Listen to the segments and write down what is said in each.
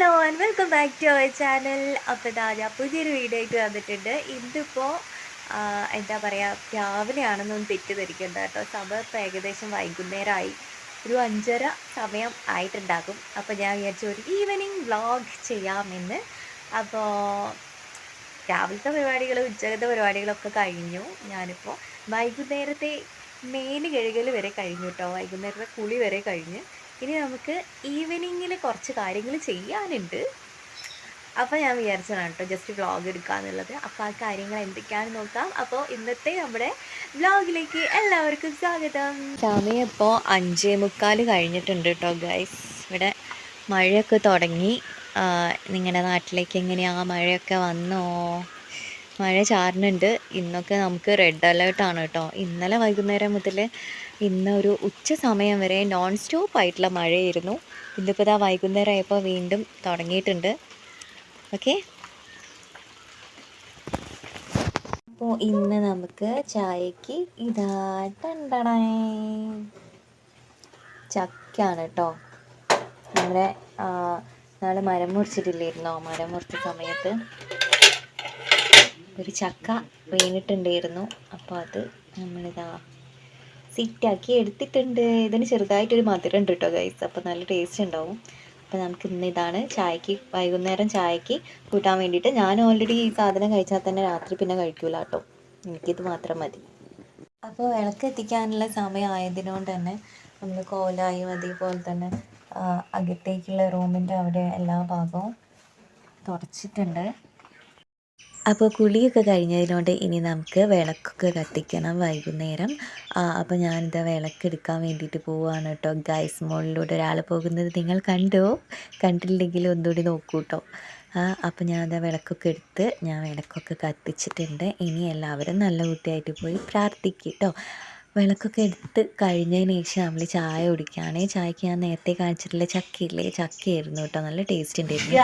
Hello and welcome back to our channel. അപ്പോൾ ഇതാ ഞാൻ പുതിയൊരു വീഡിയോ ആയിട്ട് വന്നിട്ടുണ്ട്. ഇന്നിപ്പോൾ എന്താ പറയുക, രാവിലെയാണെന്നൊന്നും തെറ്റിദ്ധരിക്കണ്ട കേട്ടോ. സമയം ഇപ്പോൾ ഏകദേശം വൈകുന്നേരമായി, ഒരു 5:30 സമയം ആയിട്ടുണ്ടാകും. അപ്പോൾ ഞാൻ വിചാരിച്ചു ഒരു ഈവനിങ് വ്ളോഗ് ചെയ്യാമെന്ന്. അപ്പോൾ രാവിലത്തെ പരിപാടികൾ, ഉച്ചകത്തെ പരിപാടികളൊക്കെ കഴിഞ്ഞു. ഞാനിപ്പോൾ വൈകുന്നേരത്തെ മേല് കഴുകൽ വരെ കഴിഞ്ഞു കേട്ടോ. വൈകുന്നേരത്തെ കുളി വരെ കഴിഞ്ഞ് ഇനി നമുക്ക് ഈവനിങ്ങിൽ കുറച്ച് കാര്യങ്ങൾ ചെയ്യാനുണ്ട്. അപ്പോൾ ഞാൻ വിചാരിച്ചതാണ് കേട്ടോ ജസ്റ്റ് വ്ളോഗ് എടുക്കാന്നുള്ളത്. അപ്പോൾ ആ കാര്യങ്ങൾ എന്തൊക്കെയാണെന്ന് നോക്കാം. അപ്പോൾ ഇന്നത്തെ നമ്മുടെ വ്ളോഗിലേക്ക് എല്ലാവർക്കും സ്വാഗതം. സമയം ഇപ്പോൾ 5:45 കഴിഞ്ഞിട്ടുണ്ട് കേട്ടോ ഗൈസ്. ഇവിടെ മഴയൊക്കെ തുടങ്ങി. നിങ്ങളുടെ നാട്ടിലേക്ക് എങ്ങനെയാണ്, മഴയൊക്കെ വന്നോ? മഴ ചാറുന്നുണ്ട്. ഇന്നൊക്കെ നമുക്ക് റെഡ് അലേർട്ടാണ് കേട്ടോ. ഇന്നലെ വൈകുന്നേരം മുതൽ ഇന്ന് ഒരു ഉച്ച സമയം വരെ നോൺ സ്റ്റോപ്പ് ആയിട്ടുള്ള മഴയായിരുന്നു. ഇന്നിപ്പോൾ ഇതാ വൈകുന്നേരം ആയപ്പോൾ വീണ്ടും തുടങ്ങിയിട്ടുണ്ട്. ഓക്കെ, അപ്പോൾ ഇന്ന് നമുക്ക് ചായക്ക് ഇതാ ടണ്ടണേ ചക്കയാണ് കേട്ടോ. നമ്മുടെ നാളെ മരം മുറിച്ചിട്ടില്ലായിരുന്നോ? മരം മുറിച്ച സമയത്ത് ഒരു ചക്ക വീണിട്ടുണ്ടായിരുന്നു. അപ്പോൾ അത് നമ്മളിതാ സിറ്റാക്കി എടുത്തിട്ടുണ്ട്. ഇതിന് ചെറുതായിട്ടൊരു മധുരം ഉണ്ട് കേട്ടോ ഗൈസ്. അപ്പോൾ നല്ല ടേസ്റ്റ് ഉണ്ടാവും. അപ്പോൾ നമുക്ക് ഇന്ന് ഇതാണ് ചായക്ക്, വൈകുന്നേരം ചായക്ക് കൂട്ടാൻ വേണ്ടിയിട്ട്. ഞാൻ ഓൾറെഡി ഈ സാധനം കഴിച്ചാൽ തന്നെ രാത്രി പിന്നെ കഴിക്കൂല കേട്ടോ. എനിക്കിത് മാത്രം മതി. അപ്പോൾ വിളക്ക് എത്തിക്കാനുള്ള സമയം ആയതിനോണ്ട് തന്നെ നമ്മൾ കോലായും അതേപോലെ തന്നെ അകത്തേക്കുള്ള റൂമിൻ്റെ അവിടെ എല്ലാ ഭാഗവും തുടച്ചിട്ടുണ്ട്. അപ്പോൾ കുളിയൊക്കെ കഴിഞ്ഞതിനോണ്ട് ഇനി നമുക്ക് വിളക്കൊക്കെ കത്തിക്കണം വൈകുന്നേരം. അപ്പോൾ ഞാനിത് വിളക്കെടുക്കാൻ വേണ്ടിയിട്ട് പോവുകയാണ് കേട്ടോ ഗൈസ്. മുകളിലൂടെ ഒരാൾ പോകുന്നത് നിങ്ങൾ കണ്ടോ? കണ്ടില്ലെങ്കിൽ ഒന്നുകൂടി നോക്കൂ കേട്ടോ. അപ്പോൾ ഞാനത് വിളക്കൊക്കെ എടുത്ത് ഞാൻ വിളക്കൊക്കെ കത്തിച്ചിട്ടുണ്ട്. ഇനി എല്ലാവരും നല്ല കുട്ടിയായിട്ട് പോയി പ്രാർത്ഥിക്കും കേട്ടോ. വിളക്കൊക്കെ എടുത്ത് കഴിഞ്ഞതിന് ശേഷം നമ്മൾ ചായ കുടിക്കുകയാണ്. ചായക്ക് ഞാൻ നേരത്തെ കാണിച്ചിട്ടുള്ള ചക്കയില്ലേ, ചക്കയായിരുന്നു കേട്ടോ. നല്ല ടേസ്റ്റ് ഉണ്ടായിരുന്നു.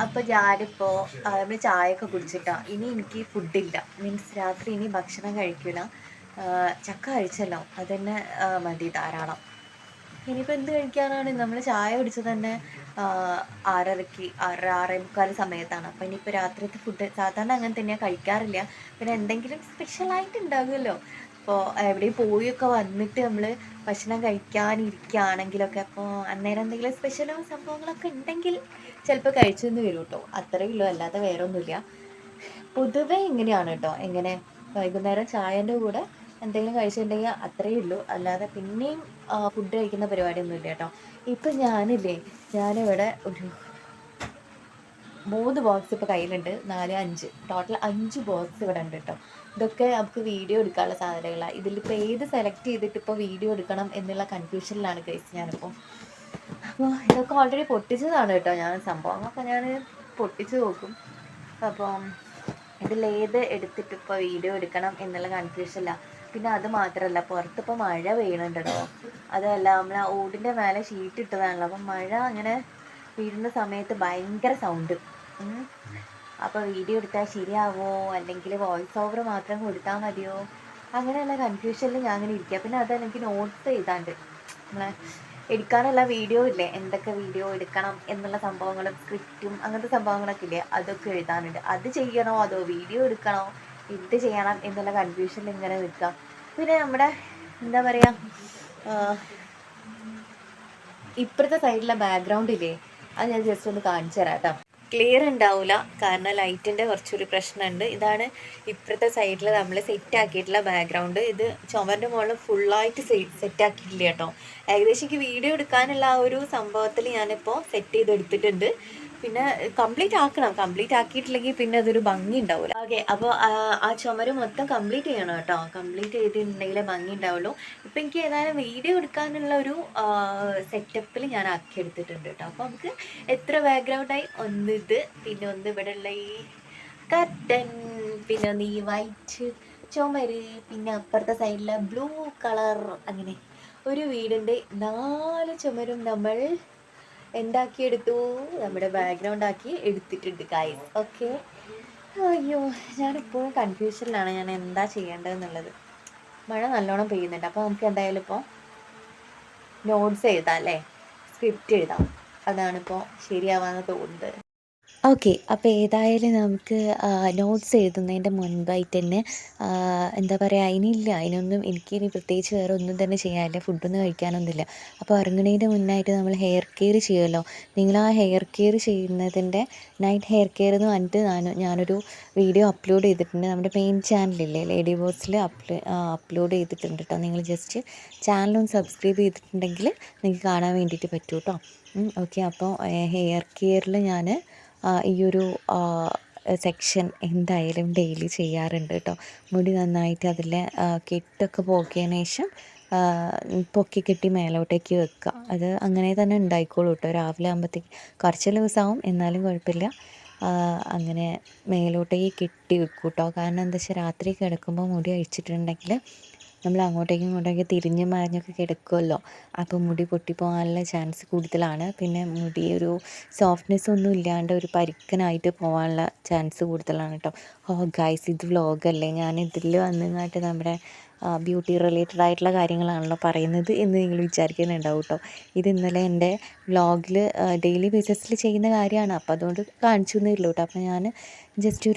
അപ്പോൾ ഞാനിപ്പോൾ നമ്മൾ ചായയൊക്കെ കുടിച്ചിട്ടാണ്. ഇനി എനിക്ക് ഫുഡില്ല, മീൻസ് രാത്രി ഇനി ഭക്ഷണം കഴിക്കില്ല. ചക്ക കഴിച്ചല്ലോ, അതന്നെ മതി, ധാരാളം. ഇനിയിപ്പോൾ എന്ത് കഴിക്കാനാണ്? നമ്മൾ ചായ കുടിച്ചത് തന്നെ 6:30 6:45 സമയത്താണ്. അപ്പോൾ ഇനിയിപ്പോൾ രാത്രിത്തെ ഫുഡ് സാധാരണ അങ്ങനെ തന്നെയാണ്, കഴിക്കാറില്ല. പിന്നെ എന്തെങ്കിലും സ്പെഷ്യലായിട്ട് ഉണ്ടാകുമല്ലോ. അപ്പോൾ എവിടെയും പോയൊക്കെ വന്നിട്ട് നമ്മൾ ഭക്ഷണം കഴിക്കാനിരിക്കുകയാണെങ്കിലൊക്കെ അപ്പോൾ അന്നേരം എന്തെങ്കിലും സ്പെഷ്യലും സംഭവങ്ങളൊക്കെ ഉണ്ടെങ്കിൽ ചിലപ്പോൾ കഴിച്ചെന്ന് വരും കേട്ടോ. അത്രയേ ഉള്ളൂ, അല്ലാതെ വേറെ ഒന്നുമില്ല. പൊതുവേ ഇങ്ങനെയാണ് കേട്ടോ. എങ്ങനെ വൈകുന്നേരം ചായൻ്റെ കൂടെ എന്തെങ്കിലും കഴിച്ചിട്ടുണ്ടെങ്കിൽ അത്രയേ ഉള്ളൂ, അല്ലാതെ പിന്നെയും ഫുഡ് കഴിക്കുന്ന പരിപാടിയൊന്നും ഇല്ല കേട്ടോ. ഇപ്പം ഞാനിവിടെ ഒരു 3 ബോക്സ് ഇപ്പോൾ കയ്യിലുണ്ട്. 4 5 ടോട്ടൽ 5 ബോക്സ് ഇവിടെ ഉണ്ട് കേട്ടോ. ഇതൊക്കെ നമുക്ക് വീഡിയോ എടുക്കാനുള്ള സാധ്യതകളാണ്. ഇതിലിപ്പോൾ ഏത് സെലക്ട് ചെയ്തിട്ട് ഇപ്പോൾ വീഡിയോ എടുക്കണം എന്നുള്ള കൺഫ്യൂഷനിലാണ് ഗൈസ് ഞാനിപ്പോൾ. അപ്പോൾ ഇതൊക്കെ ഓൾറെഡി പൊട്ടിച്ചതാണ് കേട്ടോ. ഞാൻ സംഭവങ്ങളൊക്കെ ഞാൻ പൊട്ടിച്ച് നോക്കും. അപ്പം ഇതിലേത് എടുത്തിട്ട് ഇപ്പോൾ വീഡിയോ എടുക്കണം എന്നുള്ള കൺഫ്യൂഷനിലാണ്. പിന്നെ അത് മാത്രമല്ല, പുറത്തിപ്പോൾ മഴ പെയ്യണുണ്ടോ. അതല്ല, നമ്മൾ ഓടിൻ്റെ മേലെ ഷീറ്റ് ഇട്ടതാണല്ലോ. അപ്പം മഴ അങ്ങനെ വീഴുന്ന സമയത്ത് ഭയങ്കര സൗണ്ട്. അപ്പോൾ വീഡിയോ എടുത്താൽ ശരിയാവോ, അല്ലെങ്കിൽ വോയിസ് ഓവർ മാത്രം കൊടുത്താൽ മതിയോ, അങ്ങനെയുള്ള കൺഫ്യൂഷനിൽ ഞാൻ അങ്ങനെ ഇരിക്കുക. പിന്നെ അത് എനിക്ക് നോട്ട്സ് ചെയ്താണ്ട് നമ്മളെ എടുക്കാനുള്ള വീഡിയോ ഇല്ലേ, എന്തൊക്കെ വീഡിയോ എടുക്കണം എന്നുള്ള സംഭവങ്ങളും സ്ക്രിപ്റ്റും അങ്ങനത്തെ സംഭവങ്ങളൊക്കെ ഇല്ലേ, അതൊക്കെ എഴുതാനുണ്ട്. അത് ചെയ്യണോ അതോ വീഡിയോ എടുക്കണോ, എന്ത് ചെയ്യണം എന്നുള്ള കൺഫ്യൂഷനിൽ ഇങ്ങനെ നിൽക്കാം. പിന്നെ നമ്മുടെ എന്താ പറയുക, ഇപ്പുറത്തെ സൈഡിലെ ബാക്ക്ഗ്രൗണ്ട് ഇല്ലേ, അത് ഞാൻ ജസ്റ്റ് ഒന്ന് കാണിച്ചു തരാം കേട്ടോ. ക്ലിയർ ഉണ്ടാവില്ല കാരണം ലൈറ്റിൻ്റെ കുറച്ചൊരു പ്രശ്നമുണ്ട്. ഇതാണ് ഇപ്പുറത്തെ സൈഡിൽ നമ്മൾ സെറ്റാക്കിയിട്ടുള്ള ബാക്ക്ഗ്രൗണ്ട്. ഇത് ചുമരിൻ്റെ മുകളിൽ ഫുള്ളായിട്ട് സെറ്റാക്കിയിട്ടില്ല കേട്ടോ. ഏകദേശം എനിക്ക് വീഡിയോ എടുക്കാനുള്ള ആ ഒരു സംഭവത്തിൽ ഞാനിപ്പോൾ സെറ്റ് ചെയ്തെടുത്തിട്ടുണ്ട്. പിന്നെ കംപ്ലീറ്റ് ആക്കണം. കംപ്ലീറ്റ് ആക്കിയിട്ടില്ലെങ്കിൽ പിന്നെ അതൊരു ഭംഗി ഉണ്ടാവില്ല. ഓക്കെ, അപ്പോൾ ആ ചുമര് മൊത്തം കംപ്ലീറ്റ് ചെയ്യണം കേട്ടോ. കംപ്ലീറ്റ് ചെയ്തിട്ടുണ്ടെങ്കിലേ ഭംഗി ഉണ്ടാവുള്ളൂ. ഇപ്പം എനിക്ക് ഏതായാലും വീഡിയോ എടുക്കാനുള്ള ഒരു സെറ്റപ്പിൽ ഞാൻ ആക്കി എടുത്തിട്ടുണ്ട് കേട്ടോ. അപ്പോൾ നമുക്ക് എത്ര ബാക്ക്ഗ്രൗണ്ടായി, ഒന്ന് ഇത്, പിന്നെ ഒന്ന് ഇവിടെ ഉള്ള ഈ കർട്ടൻ, പിന്നെ ഒന്ന് ഈ വൈറ്റ് ചുമര്, പിന്നെ അപ്പുറത്തെ സൈഡിലെ ബ്ലൂ കളർ, അങ്ങനെ ഒരു വീടിൻ്റെ 4 ചുമരും നമ്മൾ എന്താക്കിയെടുത്തു, നമ്മുടെ ബാക്ക്ഗ്രൗണ്ട് ആക്കി എടുത്തിട്ടുണ്ട് ഗൈസ്. ഓക്കെ, അയ്യോ ഞാനിപ്പോഴും കൺഫ്യൂഷനിലാണ് ഞാൻ എന്താ ചെയ്യേണ്ടതെന്നുള്ളത്. മഴ നല്ലോണം പെയ്യുന്നുണ്ട്. അപ്പോൾ നമുക്ക് എന്തായാലും ഇപ്പോൾ നോട്ട്സ് എഴുതാം അല്ലേ, സ്ക്രിപ്റ്റ് എഴുതാം. അതാണിപ്പോൾ ശരിയാവാന്ന് തോന്നുന്നത്. ഓക്കെ, അപ്പോൾ ഏതായാലും നമുക്ക് നോട്ട്സ് എഴുതുന്നതിൻ്റെ മുൻപായിട്ട് തന്നെ എന്താ പറയുക, അതിനൊന്നും എനിക്കിനി പ്രത്യേകിച്ച് വേറെ ഒന്നും തന്നെ ചെയ്യാനില്ല, ഫുഡൊന്നും കഴിക്കാനൊന്നുമില്ല. അപ്പോൾ ഉറങ്ങുന്നതിൻ്റെ മുന്നായിട്ട് നമ്മൾ ഹെയർ കെയർ ചെയ്യുമല്ലോ, നിങ്ങൾ ആ ഹെയർ കെയർ ചെയ്യുന്നതിൻ്റെ നൈറ്റ് ഹെയർ കെയർ എന്ന് പറഞ്ഞിട്ട് ഞാനൊരു വീഡിയോ അപ്ലോഡ് ചെയ്തിട്ടുണ്ട്. നമ്മുടെ മെയിൻ ചാനലില്ലേ ലേഡി ബോസിൽ അപ്ലോഡ് ചെയ്തിട്ടുണ്ട് കേട്ടോ. നിങ്ങൾ ജസ്റ്റ് ചാനലൊന്ന് സബ്സ്ക്രൈബ് ചെയ്തിട്ടുണ്ടെങ്കിൽ നിങ്ങൾക്ക് കാണാൻ വേണ്ടിയിട്ട് പറ്റും കേട്ടോ. ഓക്കെ, അപ്പോൾ ഹെയർ കെയറിൽ ഞാൻ ഈയൊരു സെക്ഷൻ എന്തായാലും ഡെയിലി ചെയ്യാറുണ്ട് കേട്ടോ. മുടി നന്നായിട്ട് അതിലെ കെട്ടൊക്കെ പോക്കിയതിന് ശേഷം പൊക്കി കെട്ടി മേലോട്ടേക്ക് വെക്കുക. അത് അങ്ങനെ തന്നെ ഉണ്ടായിക്കോളൂ കേട്ടോ. രാവിലെ ആകുമ്പോഴത്തേക്ക് കുറച്ച് ലൂസാവും, എന്നാലും കുഴപ്പമില്ല. അങ്ങനെ മേലോട്ടേക്ക് കെട്ടി വെക്കും കേട്ടോ. കാരണം എന്താ വെച്ചാൽ രാത്രി കിടക്കുമ്പോൾ മുടി അഴിച്ചിട്ടുണ്ടെങ്കിൽ നമ്മൾ അങ്ങോട്ടേക്കും ഇങ്ങോട്ടേക്കും തിരിഞ്ഞും മറിഞ്ഞൊക്കെ കിടക്കുമല്ലോ, അപ്പോൾ മുടി പൊട്ടിപ്പോകാനുള്ള ചാൻസ് കൂടുതലാണ്. പിന്നെ മുടി ഒരു സോഫ്റ്റ്നെസ് ഒന്നും ഇല്ലാണ്ട് ഒരു പരുക്കനായിട്ട് പോകാനുള്ള ചാൻസ് കൂടുതലാണ് കേട്ടോ. ഗൈസ്, ഇത് വ്ളോഗല്ലേ, ഞാൻ ഇതിൽ വന്നിങ്ങാട്ട് നമ്മുടെ ബ്യൂട്ടി റിലേറ്റഡ് ആയിട്ടുള്ള കാര്യങ്ങളാണല്ലോ പറയുന്നത് എന്ന് നിങ്ങൾ വിചാരിക്കുന്നുണ്ടാവും കേട്ടോ. ഇത് ഇന്നലെ എൻ്റെ വ്ളോഗിൽ ഡെയിലി ബേസിസിൽ ചെയ്യുന്ന കാര്യമാണ്, അപ്പോൾ അതുകൊണ്ട് കാണിച്ചു എന്നേ ഉള്ളൂ കേട്ടോ. അപ്പോൾ ഞാൻ ജസ്റ്റ്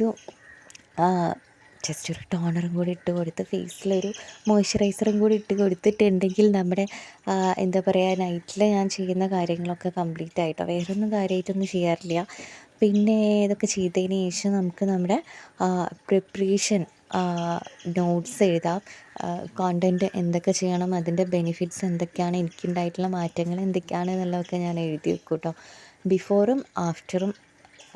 ഒരു ടോണറും കൂടി ഇട്ട് കൊടുത്ത് ഫേസിലൊരു മോയ്സ്ചറൈസറും കൂടി ഇട്ട് കൊടുത്തിട്ടുണ്ടെങ്കിൽ നമ്മുടെ എന്താ പറയുക, നൈറ്റിൽ ഞാൻ ചെയ്യുന്ന കാര്യങ്ങളൊക്കെ കംപ്ലീറ്റ് ആയിട്ടോ. വേറൊന്നും കാര്യമായിട്ടൊന്നും ചെയ്യാറില്ല. പിന്നെ ഇതൊക്കെ ചെയ്തതിന് ശേഷം നമുക്ക് നമ്മുടെ പ്രിപ്പറേഷൻ നോട്ട്സ് എഴുതാം. കോണ്ടൻറ്റ് എന്തൊക്കെ ചെയ്യണം, അതിൻ്റെ ബെനിഫിറ്റ്സ് എന്തൊക്കെയാണ്, എനിക്കുണ്ടായിട്ടുള്ള മാറ്റങ്ങൾ എന്തൊക്കെയാണ് എന്നുള്ളതൊക്കെ ഞാൻ എഴുതി വെക്കും കേട്ടോ. ബിഫോറും ആഫ്റ്ററും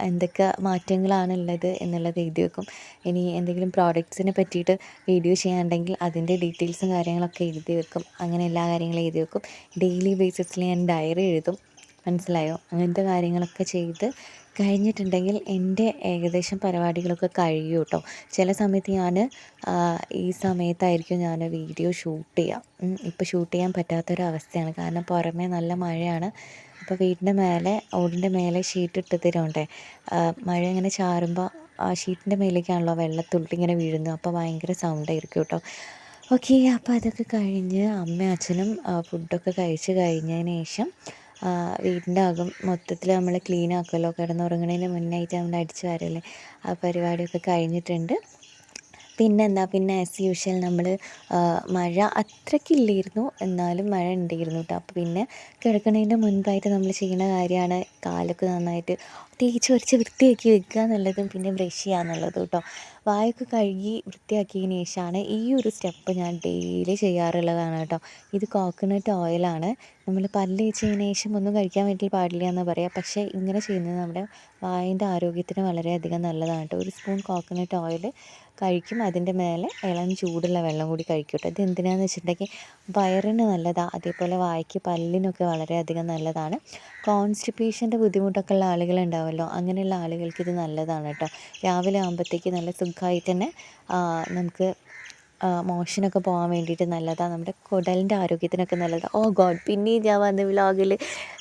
എന്തൊക്കെ മാറ്റങ്ങളാണുള്ളത് എന്നുള്ളത് എഴുതി വെക്കും. ഇനി എന്തെങ്കിലും പ്രോഡക്റ്റ്സിനെ പറ്റിയിട്ട് വീഡിയോ ചെയ്യാനുണ്ടെങ്കിൽ അതിൻ്റെ ഡീറ്റെയിൽസും കാര്യങ്ങളൊക്കെ എഴുതി വെക്കും. അങ്ങനെ എല്ലാ കാര്യങ്ങളും എഴുതി വെക്കും. ഡെയിലി ബേസിസിൽ ഞാൻ ഡയറി എഴുതും, മനസ്സിലായോ? അങ്ങനത്തെ കാര്യങ്ങളൊക്കെ ചെയ്ത് കഴിഞ്ഞിട്ടുണ്ടെങ്കിൽ എൻ്റെ ഏകദേശം പരിപാടികളൊക്കെ കഴിയും കേട്ടോ. ചില സമയത്ത് ഞാൻ ഈ സമയത്തായിരിക്കും ഞാൻ വീഡിയോ ഷൂട്ട് ചെയ്യുക. ഇപ്പോൾ ഷൂട്ട് ചെയ്യാൻ പറ്റാത്തൊരവസ്ഥയാണ്, കാരണം പുറമേ നല്ല മഴയാണ്. അപ്പോൾ വീടിൻ്റെ മേലെ, ഓടിൻ്റെ മേലെ ഷീറ്റ് ഇട്ടതിലുണ്ടേ, മഴ ഇങ്ങനെ ചാറുമ്പോൾ ആ ഷീറ്റിൻ്റെ മേലേക്കാണല്ലോ വെള്ളത്തുള്ളി ഇങ്ങനെ വീഴുന്നത്, അപ്പോൾ ഭയങ്കര സൗണ്ടായിരിക്കും കേട്ടോ. ഓക്കെ, അപ്പോൾ അതൊക്കെ കഴിഞ്ഞ് അമ്മയും അച്ഛനും ഫുഡൊക്കെ കഴിച്ച് കഴിഞ്ഞതിന് ശേഷം വീടിൻ്റെ അകം മൊത്തത്തിൽ നമ്മൾ ക്ലീൻ ആക്കുമല്ലോ, കിടന്നുറങ്ങുന്നതിന് മുന്നായിട്ട് നമ്മൾ അടിച്ച് വാരല്ലേ, ആ പരിപാടിയൊക്കെ കഴിഞ്ഞിട്ടുണ്ട്. പിന്നെ ആസ് യൂഷ്വൽ നമ്മൾ മഴ അത്രയ്ക്കില്ലായിരുന്നു, എന്നാലും മഴ ഉണ്ടായിരുന്നു കേട്ടോ. അപ്പോൾ പിന്നെ കിടക്കുന്നതിൻ്റെ മുൻപായിട്ട് നമ്മൾ ചെയ്യുന്ന കാര്യമാണ് കാലൊക്കെ നന്നായിട്ട് തേച്ച് ഉരച്ച് വൃത്തിയാക്കി വെക്കുക എന്നുള്ളതും പിന്നെ ബ്രഷ് ചെയ്യുക എന്നുള്ളതും കേട്ടോ. വായൊക്കെ കഴുകി വൃത്തിയാക്കിയതിന് ശേഷമാണ് ഈ ഒരു സ്റ്റെപ്പ് ഞാൻ ഡെയിലി ചെയ്യാറുള്ളതാണ് കേട്ടോ. ഇത് കോക്കനട്ട് ഓയിലാണ്. നമ്മൾ പല്ല് തേച്ചതിന് ശേഷം ഒന്നും കഴിക്കാൻ വേണ്ടി പാടില്ല എന്ന് പറയാം, പക്ഷേ ഇങ്ങനെ ചെയ്യുന്നത് നമ്മുടെ വായിൻ്റെ ആരോഗ്യത്തിന് വളരെയധികം നല്ലതാണ് കേട്ടോ. ഒരു സ്പൂൺ കോക്കനട്ട് ഓയിൽ കഴിക്കും, അതിൻ്റെ മേലെ ഇളം ചൂടുള്ള വെള്ളം കൂടി കഴിക്കും കേട്ടോ. ഇത് എന്തിനാണെന്ന് വെച്ചിട്ടുണ്ടെങ്കിൽ വയറിന് നല്ലതാണ്, അതേപോലെ വായ്ക്ക് പല്ലിനൊക്കെ വളരെയധികം നല്ലതാണ്. കോൺസ്റ്റിപ്പേഷൻ്റെ ബുദ്ധിമുട്ടൊക്കെ ഉള്ള ആളുകളുണ്ടാവുമല്ലോ, അങ്ങനെയുള്ള ആളുകൾക്ക് ഇത് നല്ലതാണ് കേട്ടോ. രാവിലെ ആകുമ്പോഴത്തേക്ക് നല്ല സുഖമായിട്ട് തന്നെ നമുക്ക് മോഷനൊക്കെ പോകാൻ വേണ്ടിയിട്ട് നല്ലതാണ്. നമ്മുടെ കുടലിൻ്റെ ആരോഗ്യത്തിനൊക്കെ നല്ലതാണ്. ഓ ഗോഡ്, പിന്നെയും ഞാൻ വന്ന വ്ളോഗിൽ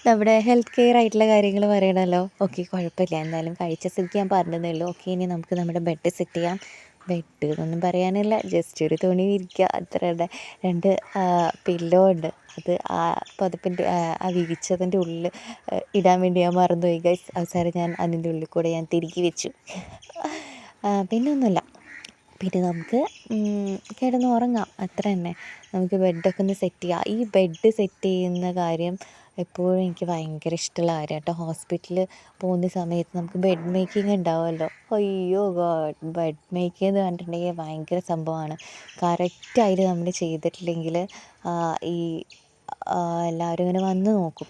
നമ്മുടെ ഹെൽത്ത് കെയർ ആയിട്ടുള്ള കാര്യങ്ങൾ പറയണമല്ലോ. ഓക്കെ, കുഴപ്പമില്ല, എന്തായാലും കഴിച്ച സ്ഥിതിക്ക് ഞാൻ പറഞ്ഞതേ ഉള്ളൂ. ഓക്കെ, ഇനി നമുക്ക് നമ്മുടെ ബെഡ് സെറ്റ് ചെയ്യാം. ബെഡ് എന്നൊന്നും പറയാനില്ല, ജസ്റ്റ് ഒരു തുണി വിരിക്കുക, അത്ര തന്നെ. 2 പില്ലോ ഉണ്ട്, അത് ആ പുതപ്പിൻ്റെ ആ വിരിച്ചതിൻ്റെ ഉള്ളിൽ ഇടാൻ വേണ്ടി ഞാൻ മറന്നുപോയി ഗൈസ്. അവസാനം ഞാൻ അതിൻ്റെ ഉള്ളിൽ കൂടെ ഞാൻ തിരികെ വെച്ചു. പിന്നെ ഒന്നുമില്ല, പിന്നെ നമുക്ക് കിടന്ന് ഉറങ്ങാം, അത്ര തന്നെ. നമുക്ക് ബെഡൊക്കെ ഒന്ന് സെറ്റ് ചെയ്യാം. ഈ ബെഡ് സെറ്റ് ചെയ്യുന്ന കാര്യം എപ്പോഴും എനിക്ക് ഭയങ്കര ഇഷ്ടമുള്ള കാര്യം കേട്ടോ. ഹോസ്പിറ്റലിൽ പോകുന്ന സമയത്ത് നമുക്ക് ബെഡ് മേക്കിംഗ് ഉണ്ടാവുമല്ലോ, അയ്യോ ഗോഡ്, ബെഡ് മേക്കിംഗ് എന്ന് പറഞ്ഞിട്ടുണ്ടെങ്കിൽ ഭയങ്കര സംഭവമാണ്. കറക്റ്റായിട്ട് നമ്മൾ ചെയ്തിട്ടില്ലെങ്കിൽ ഈ എല്ലാവരും ഇങ്ങനെ വന്ന് നോക്കും,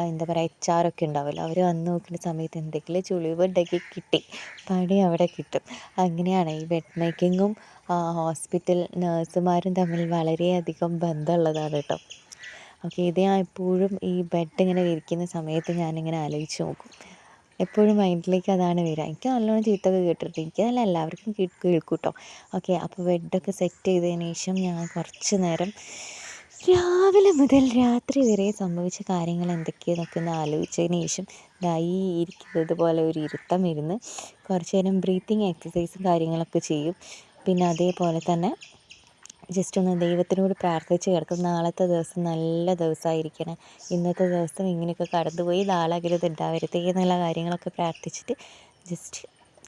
എന്താ പറയുക, HR ഒക്കെ ഉണ്ടാവുമല്ലോ, അവർ വന്ന് നോക്കുന്ന സമയത്ത് എന്തെങ്കിലും ചുളിവുണ്ടെങ്കിൽ കിട്ടി, പണി അവിടെ കിട്ടും. അങ്ങനെയാണ് ഈ ബെഡ് മേക്കിങ്ങും ഹോസ്പിറ്റൽ നഴ്സുമാരും തമ്മിൽ വളരെയധികം ബന്ധമുള്ളതാണ് കേട്ടോ. ഓക്കെ, ഇത് ഞാൻ എപ്പോഴും ഈ ബെഡ് ഇങ്ങനെ വിരിക്കുന്ന സമയത്ത് ഞാനിങ്ങനെ ആലോചിച്ച് നോക്കും, എപ്പോഴും മൈൻഡിലേക്ക് അതാണ് വരിക. എനിക്ക് നല്ലോണം ചീത്തൊക്കെ കേട്ടിട്ട്, എനിക്കതല്ല എല്ലാവർക്കും കേൾക്കും കേട്ടോ. ഓക്കെ, അപ്പോൾ ബെഡൊക്കെ സെറ്റ് ചെയ്തതിന് ശേഷം ഞാൻ കുറച്ച് നേരം രാവിലെ മുതൽ രാത്രി വരെ സംഭവിച്ച കാര്യങ്ങൾ എന്തൊക്കെയെന്നൊക്കെ ഒന്ന് ആലോചിച്ചതിന് ശേഷം ഈ ഇരിക്കുന്നത് പോലെ ഒരു ഇരുത്തം ഇരുന്ന് കുറച്ച് നേരം ബ്രീത്തിങ് എക്സസൈസും കാര്യങ്ങളൊക്കെ ചെയ്യും. പിന്നെ അതേപോലെ തന്നെ ജസ്റ്റ് ഒന്ന് ദൈവത്തിനോട് പ്രാർത്ഥിച്ച് കിടക്കും. നാളത്തെ ദിവസം നല്ല ദിവസമായിരിക്കണം, ഇന്നത്തെ ദിവസം ഇങ്ങനെയൊക്കെ കടന്നുപോയി നാളെ അങ്ങനെ ഇത് ഉണ്ടാവരുത് എന്നുള്ള കാര്യങ്ങളൊക്കെ പ്രാർത്ഥിച്ചിട്ട് ജസ്റ്റ്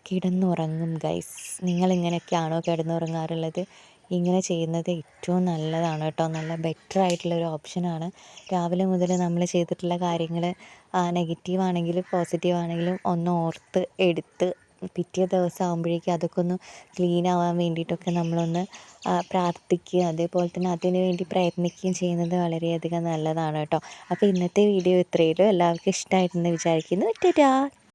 കിടന്നുറങ്ങും ഗൈസ്. നിങ്ങളിങ്ങനെയൊക്കെയാണോ കിടന്നുറങ്ങാറുള്ളത്? ഇങ്ങനെ ചെയ്യുന്നത് ഏറ്റവും നല്ലതാണ് കേട്ടോ, നല്ല ബെറ്റർ ആയിട്ടുള്ളൊരു ഓപ്ഷനാണ്. രാവിലെ മുതൽ നമ്മൾ ചെയ്തിട്ടുള്ള കാര്യങ്ങൾ നെഗറ്റീവ് ആണെങ്കിലും പോസിറ്റീവ് ആണെങ്കിലും ഒന്ന് ഓർത്ത് എടുത്ത് പിറ്റേ ദിവസം ആകുമ്പോഴേക്കും അതൊക്കെ ഒന്ന് ക്ലീൻ ആവാൻ വേണ്ടിയിട്ടൊക്കെ നമ്മളൊന്ന് പ്രാർത്ഥിക്കുക, അതേപോലെ തന്നെ അതിനു വേണ്ടി പ്രയത്നിക്കുകയും ചെയ്യുന്നത് വളരെയധികം നല്ലതാണ് കേട്ടോ. അപ്പോൾ ഇന്നത്തെ വീഡിയോ ഇത്രയേ ഉള്ളൂ. എല്ലാവർക്കും ഇഷ്ടമായിട്ടെന്ന് വിചാരിക്കുന്നു. ടാറ്റാ.